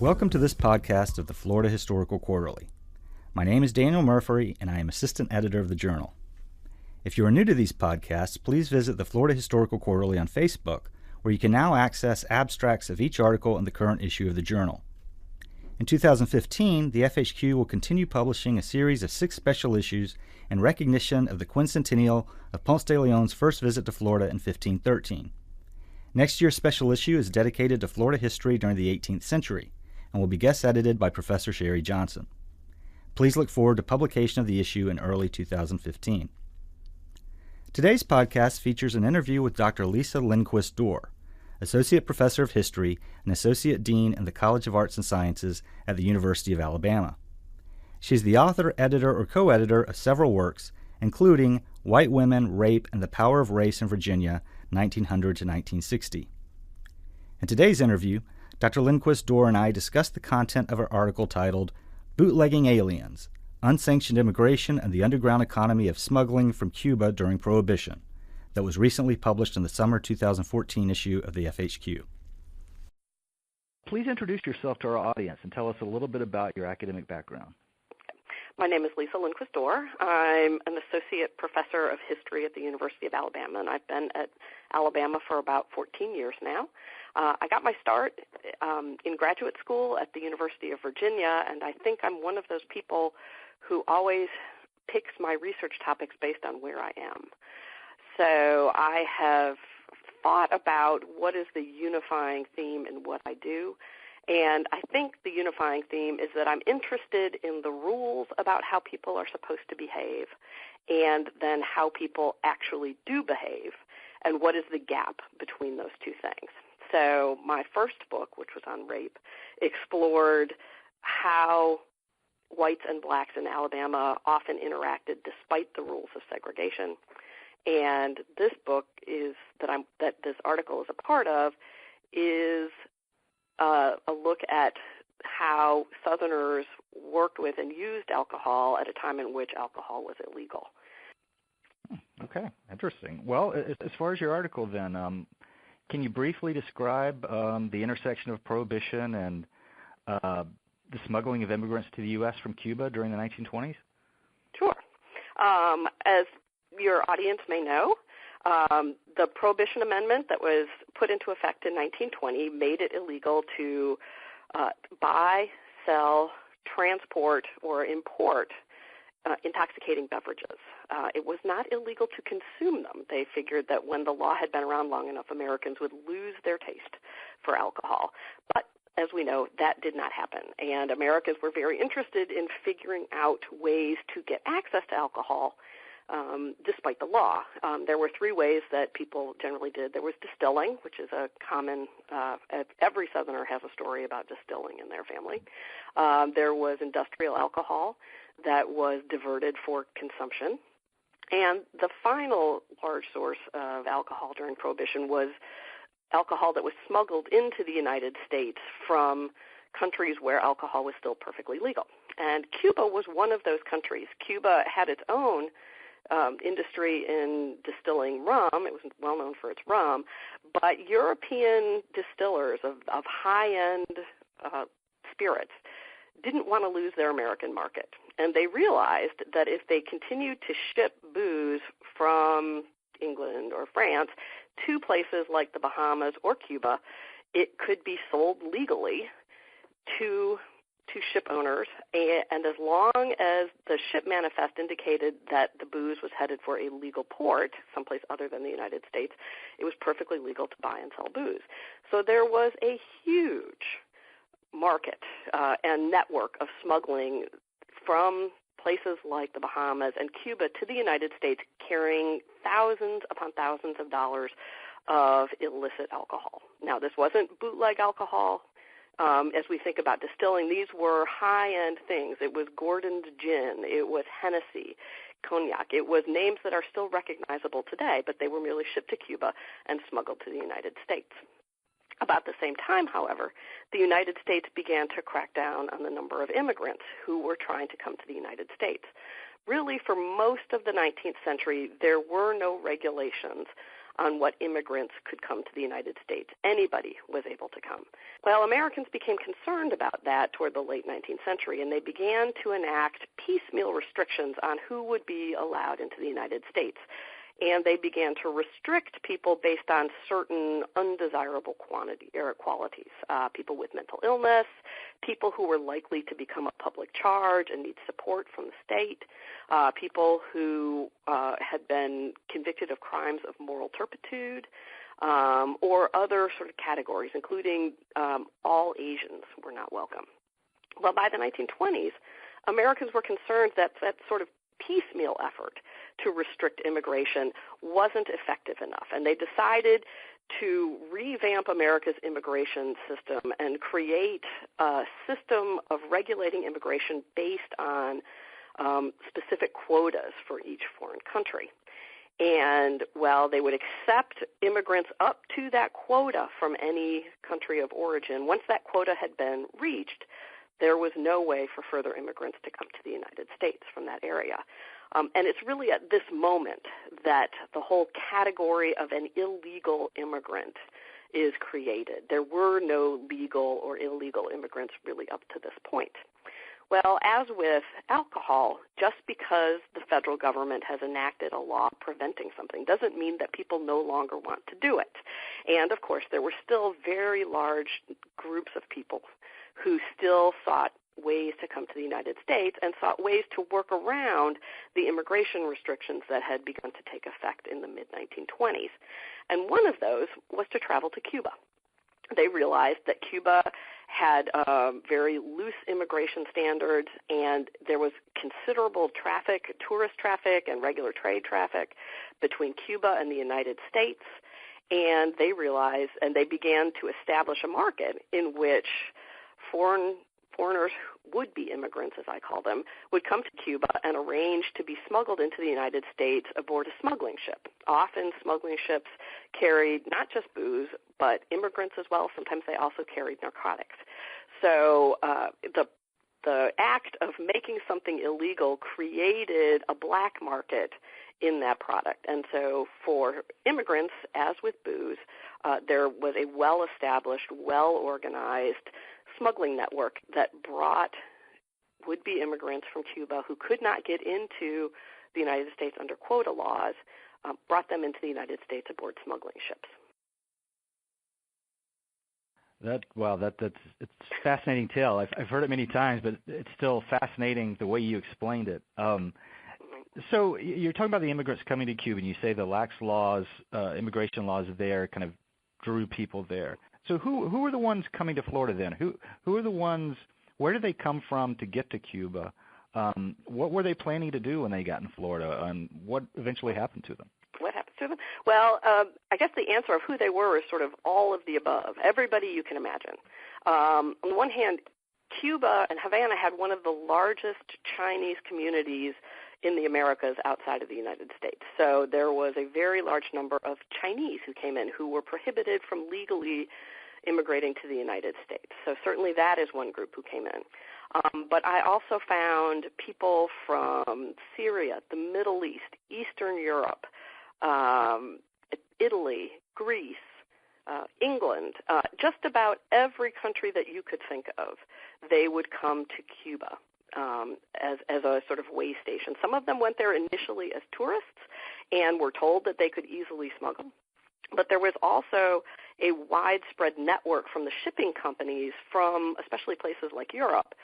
Welcome to this podcast of the Florida Historical Quarterly. My name is Daniel Murphy, and I am assistant editor of the journal. If you are new to these podcasts, please visit the Florida Historical Quarterly on Facebook, where you can now access abstracts of each article in the current issue of the journal. In 2015, the FHQ will continue publishing a series of 6 special issues in recognition of the quincentennial of Ponce de Leon's first visit to Florida in 1513. Next year's special issue is dedicated to Florida history during the 18th century, and will be guest edited by Professor Sherry Johnson. Please look forward to publication of the issue in early 2015. Today's podcast features an interview with Dr. Lisa Lindquist-Dorr, Associate Professor of History and Associate Dean in the College of Arts and Sciences at the University of Alabama. She is the author, editor, or co-editor of several works, including White Women, Rape, and the Power of Race in Virginia, 1900 to 1960. In today's interview, Dr. Lindquist-Dorr and I discussed the content of her article titled Bootlegging Aliens, Unsanctioned Immigration and the Underground Economy of Smuggling from Cuba During Prohibition, that was recently published in the summer 2014 issue of the FHQ. Please introduce yourself to our audience and tell us a little bit about your academic background. My name is Lisa Lindquist-Dorr. I'm an associate professor of history at the University of Alabama, and I've been at Alabama for about 14 years now. I got my start in graduate school at the University of Virginia, and I think I'm one of those people who always picks my research topics based on where I am. So I have thought about what is the unifying theme in what I do. And I think the unifying theme is that I'm interested in the rules about how people are supposed to behave and then how people actually do behave and what is the gap between those two things. So my first book, which was on rape, explored how whites and blacks in Alabama often interacted despite the rules of segregation. And this book that this article is a part of is a look at how Southerners worked with and used alcohol at a time in which alcohol was illegal. Okay, interesting. Well, as far as your article then, can you briefly describe the intersection of Prohibition and the smuggling of immigrants to the U.S. from Cuba during the 1920s? Sure. As your audience may know, the Prohibition Amendment that was put into effect in 1920 made it illegal to buy, sell, transport, or import intoxicating beverages. It was not illegal to consume them. They figured that when the law had been around long enough, Americans would lose their taste for alcohol. But as we know, that did not happen. And Americans were very interested in figuring out ways to get access to alcohol despite the law. There were 3 ways that people generally did. There was distilling, which is a common, every Southerner has a story about distilling in their family. There was industrial alcohol that was diverted for consumption. And the final large source of alcohol during Prohibition was alcohol that was smuggled into the United States from countries where alcohol was still perfectly legal. And Cuba was one of those countries. Cuba had its own industry in distilling rum. It was well known for its rum, but European distillers of high-end spirits didn't want to lose their American market. And they realized that if they continued to ship booze from England or France to places like the Bahamas or Cuba, it could be sold legally to ship owners, and as long as the ship manifest indicated that the booze was headed for a legal port, someplace other than the United States, it was perfectly legal to buy and sell booze. So there was a huge market and network of smuggling from places like the Bahamas and Cuba to the United States, carrying thousands upon thousands of dollars of illicit alcohol. Now, this wasn't bootleg alcohol. As we think about distilling, these were high-end things. It was Gordon's gin. It was Hennessy, cognac. It was names that are still recognizable today, but they were merely shipped to Cuba and smuggled to the United States. About the same time, however, the United States began to crack down on the number of immigrants who were trying to come to the United States. Really, for most of the 19th century, there were no regulations on what immigrants could come to the United States. Anybody was able to come. Well, Americans became concerned about that toward the late 19th century, and they began to enact piecemeal restrictions on who would be allowed into the United States. And they began to restrict people based on certain undesirable qualities, people with mental illness, people who were likely to become a public charge and need support from the state, people who had been convicted of crimes of moral turpitude, or other sort of categories, including all Asians were not welcome. Well, by the 1920s, Americans were concerned that that sort of piecemeal effort to restrict immigration wasn't effective enough, and they decided to revamp America's immigration system and create a system of regulating immigration based on specific quotas for each foreign country. And while they would accept immigrants up to that quota from any country of origin, once that quota had been reached, there was no way for further immigrants to come to the United States from that area. And it's really at this moment that the whole category of an illegal immigrant is created. There were no legal or illegal immigrants really up to this point. Well, as with alcohol, just because the federal government has enacted a law preventing something doesn't mean that people no longer want to do it. And, of course, there were still very large groups of people who still sought ways to come to the United States and sought ways to work around the immigration restrictions that had begun to take effect in the mid-1920s. And one of those was to travel to Cuba. They realized that Cuba had very loose immigration standards, and there was considerable traffic, tourist traffic and regular trade traffic between Cuba and the United States. And they realized, and they began to establish a market in which foreigners, would-be immigrants, as I call them, would come to Cuba and arrange to be smuggled into the United States aboard a smuggling ship. Often smuggling ships carried not just booze, but immigrants as well. Sometimes they also carried narcotics. So the act of making something illegal created a black market in that product. And so for immigrants, as with booze, there was a well-established, well-organized smuggling network that brought would-be immigrants from Cuba who could not get into the United States under quota laws, brought them into the United States aboard smuggling ships. It's a fascinating tale. I've heard it many times, but it's still fascinating the way you explained it. So you're talking about the immigrants coming to Cuba, and you say the lax laws, immigration laws there kind of drew people there. So who are the ones coming to Florida then? Who are the ones, where did they come from to get to Cuba? What were they planning to do when they got in Florida, and what eventually happened to them? What happened to them? Well, I guess the answer of who they were is sort of all of the above, everybody you can imagine. On the one hand, Cuba and Havana had one of the largest Chinese communities in the Americas outside of the United States. So there was a very large number of Chinese who came in who were prohibited from legally immigrating to the United States. So certainly that is one group who came in. But I also found people from Syria, the Middle East, Eastern Europe, Italy, Greece, England, just about every country that you could think of, they would come to Cuba as a sort of way station. Some of them went there initially as tourists and were told that they could easily smuggle. But there was also a widespread network from the shipping companies from especially places like Europe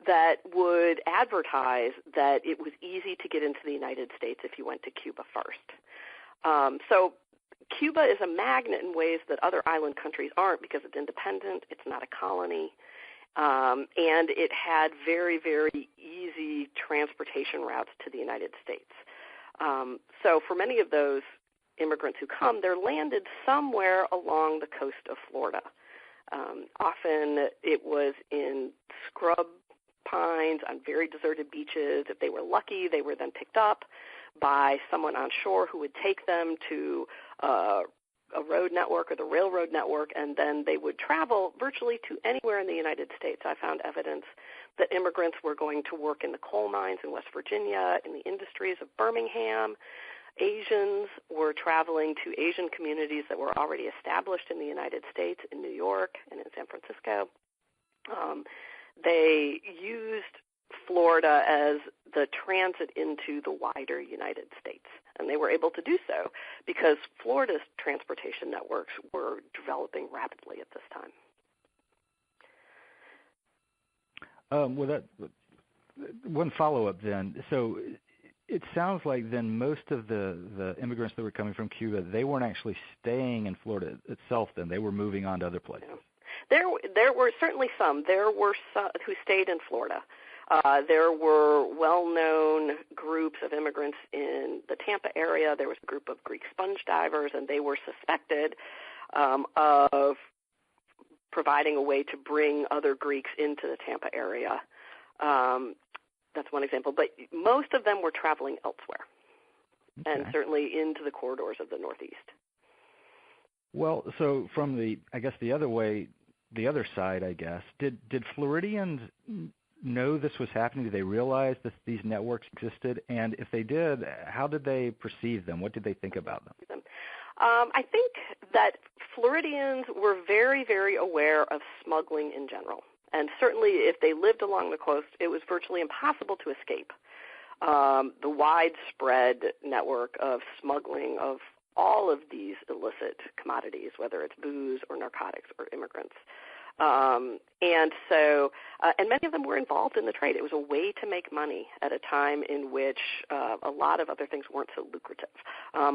that would advertise that it was easy to get into the United States if you went to Cuba first. So Cuba is a magnet in ways that other island countries aren't because it's independent, it's not a colony, and it had very, very easy transportation routes to the United States. So for many of those immigrants who come, they're landed somewhere along the coast of Florida. Often it was in scrub pines on very deserted beaches. If they were lucky, they were then picked up by someone on shore who would take them to a road network or the railroad network, and then they would travel virtually to anywhere in the United States. I found evidence that immigrants were going to work in the coal mines in West Virginia, in the industries of Birmingham, Asians were traveling to Asian communities that were already established in the United States, in New York and in San Francisco. They used Florida as the transit into the wider United States. And they were able to do so because Florida's transportation networks were developing rapidly at this time. One follow-up then. So it sounds like then most of the immigrants that were coming from Cuba, they weren't actually staying in Florida itself then. They were moving on to other places. There were certainly some. There were some who stayed in Florida. There were well-known groups of immigrants in the Tampa area. There was a group of Greek sponge divers, and they were suspected of providing a way to bring other Greeks into the Tampa area. That's one example. But most of them were traveling elsewhere, and certainly into the corridors of the Northeast. Well, so from the other side, I guess, did Floridians know this was happening? Did they realize that these networks existed? And if they did, how did they perceive them? What did they think about them? I think that Floridians were very, very aware of smuggling in general. And certainly if they lived along the coast, it was virtually impossible to escape the widespread network of smuggling of all of these illicit commodities, whether it's booze or narcotics or immigrants. And many of them were involved in the trade. It was a way to make money at a time in which a lot of other things weren't so lucrative,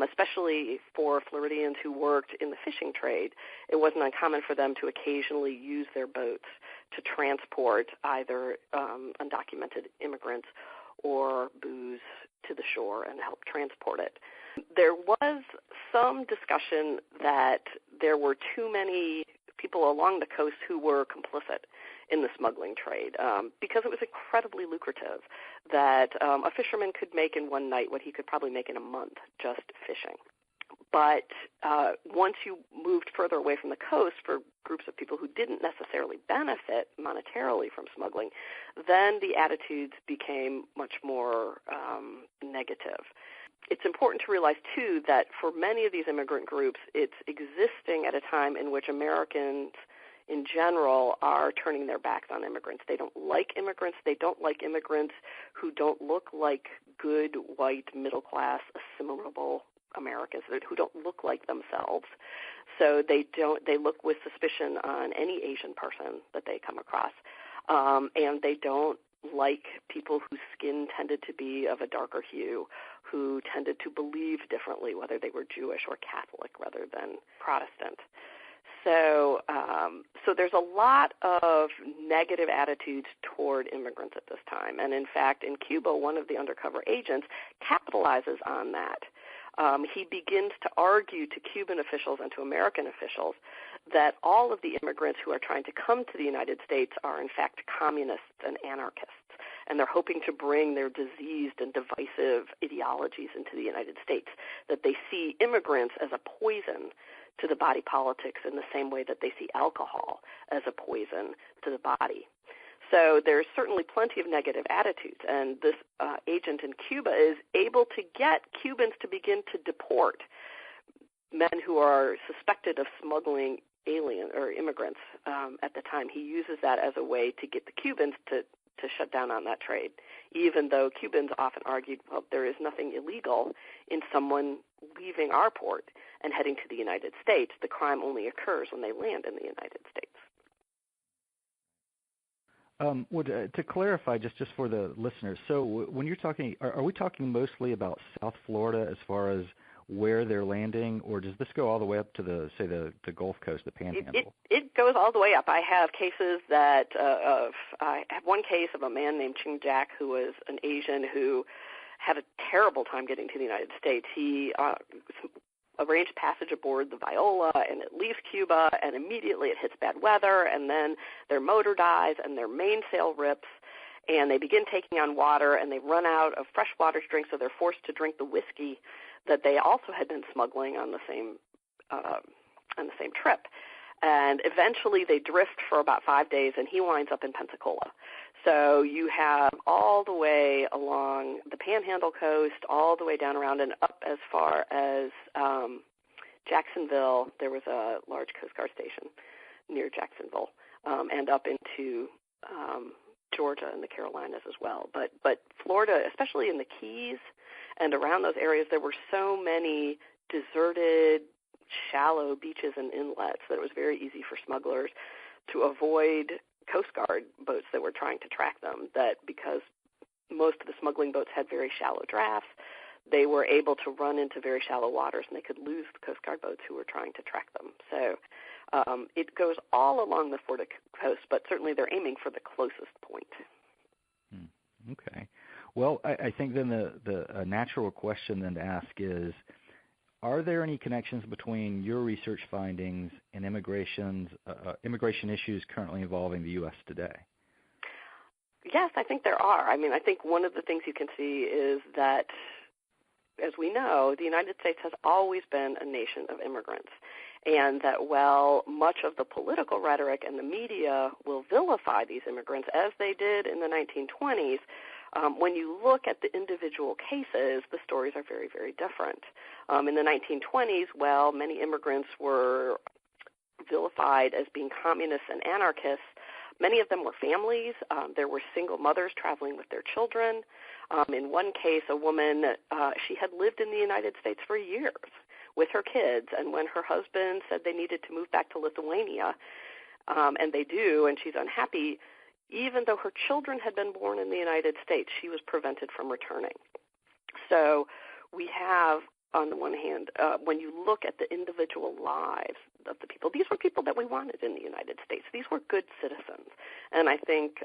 especially for Floridians who worked in the fishing trade. It wasn't uncommon for them to occasionally use their boats to transport either undocumented immigrants or booze to the shore and help transport it. There was some discussion that there were too many people along the coast who were complicit in the smuggling trade because it was incredibly lucrative that a fisherman could make in one night what he could probably make in a month just fishing. But once you moved further away from the coast for groups of people who didn't necessarily benefit monetarily from smuggling, then the attitudes became much more negative. It's important to realize, too, that for many of these immigrant groups, it's existing at a time in which Americans in general are turning their backs on immigrants. They don't like immigrants. They don't like immigrants who don't look like good, white, middle-class, assimilable Americans, who don't look like themselves. So they look with suspicion on any Asian person that they come across. And they don't like people whose skin tended to be of a darker hue, who tended to believe differently, whether they were Jewish or Catholic rather than Protestant. So there's a lot of negative attitudes toward immigrants at this time. And in fact, in Cuba, one of the undercover agents capitalizes on that. He begins to argue to Cuban officials and to American officials that all of the immigrants who are trying to come to the United States are in fact communists and anarchists, and they're hoping to bring their diseased and divisive ideologies into the United States, that they see immigrants as a poison to the body politics in the same way that they see alcohol as a poison to the body. So there's certainly plenty of negative attitudes, and this agent in Cuba is able to get Cubans to begin to deport men who are suspected of smuggling alien or immigrants at the time. He uses that as a way to get the Cubans to shut down on that trade, even though Cubans often argued, well, there is nothing illegal in someone leaving our port and heading to the United States. The crime only occurs when they land in the United States. To clarify, just for the listeners, so when you're talking, are we talking mostly about South Florida as far as where they're landing, or does this go all the way up to the Gulf Coast, the Panhandle? It goes all the way up. I have cases that I have one case of a man named Ching Jack who was an Asian who had a terrible time getting to the United States. He arranged passage aboard the Viola, and it leaves Cuba, and immediately it hits bad weather, and then their motor dies, and their mainsail rips, and they begin taking on water, and they run out of fresh water to drink, so they're forced to drink the whiskey that they also had been smuggling on the same trip. And eventually they drift for about 5 days, and he winds up in Pensacola. So you have all the way along the Panhandle coast, all the way down around and up as far as Jacksonville. There was a large Coast Guard station near Jacksonville, and up into Georgia and the Carolinas as well. But Florida, especially in the Keys and around those areas, there were so many deserted, shallow beaches and inlets that it was very easy for smugglers to avoid Coast Guard boats that were trying to track them, that because most of the smuggling boats had very shallow drafts, they were able to run into very shallow waters, and they could lose the Coast Guard boats who were trying to track them. So it goes all along the Florida coast, but certainly they're aiming for the closest point. Okay. Well, I think then the natural question then to ask is, are there any connections between your research findings and immigration issues currently involving the U.S. today? Yes, I think there are. I mean, I think one of the things you can see is that, as we know, the United States has always been a nation of immigrants, and that while much of the political rhetoric and the media will vilify these immigrants, as they did in the 1920s, when you look at the individual cases, the stories are very, very different. In the 1920s, well, many immigrants were vilified as being communists and anarchists. Many of them were families. There were single mothers traveling with their children. In one case, a woman, she had lived in the United States for years with her kids, and when her husband said they needed to move back to Lithuania, and they do, and she's unhappy, even though her children had been born in the United States, she was prevented from returning. So we have, on the one hand, when you look at the individual lives of the people, these were people that we wanted in the United States. These were good citizens. And I think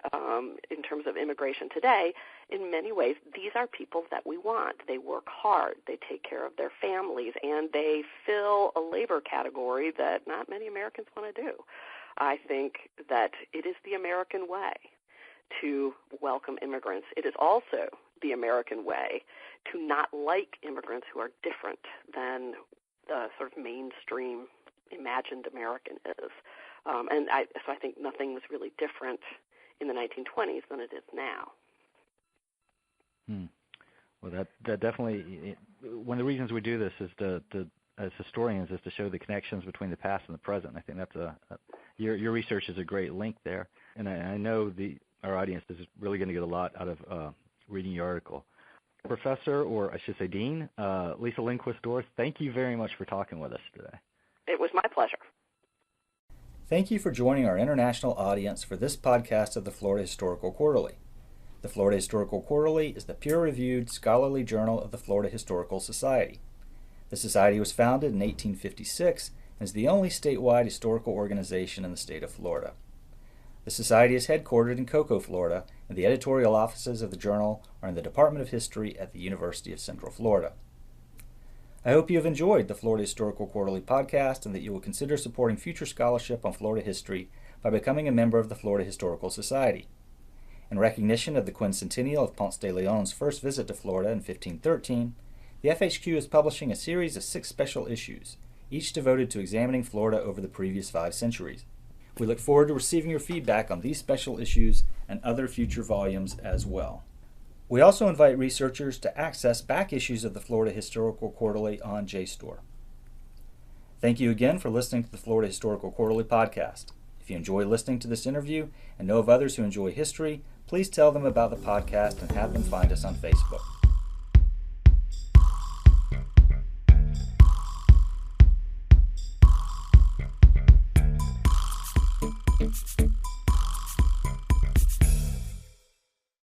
in terms of immigration today, in many ways, these are people that we want. They work hard, they take care of their families, and they fill a labor category that not many Americans want to do. I think that it is the American way to welcome immigrants. It is also the American way to not like immigrants who are different than the sort of mainstream imagined American is. So I think nothing was really different in the 1920s than it is now. Well, that definitely, one of the reasons we do this is to as historians, is to show the connections between the past and the present. I think that's your research is a great link there, and I know our audience is really going to get a lot out of reading your article. Professor, or I should say Dean, Lisa Lindquist-Dorr, thank you very much for talking with us today. It was my pleasure. Thank you for joining our international audience for this podcast of the Florida Historical Quarterly. The Florida Historical Quarterly is the peer-reviewed scholarly journal of the Florida Historical Society. The Society was founded in 1856 and is the only statewide historical organization in the state of Florida. The Society is headquartered in Cocoa, Florida, and the editorial offices of the journal are in the Department of History at the University of Central Florida. I hope you have enjoyed the Florida Historical Quarterly podcast and that you will consider supporting future scholarship on Florida history by becoming a member of the Florida Historical Society. In recognition of the quincentennial of Ponce de Leon's first visit to Florida in 1513, the FHQ is publishing a series of 6 special issues, each devoted to examining Florida over the previous 5 centuries. We look forward to receiving your feedback on these special issues and other future volumes as well. We also invite researchers to access back issues of the Florida Historical Quarterly on JSTOR. Thank you again for listening to the Florida Historical Quarterly podcast. If you enjoy listening to this interview and know of others who enjoy history, please tell them about the podcast and have them find us on Facebook.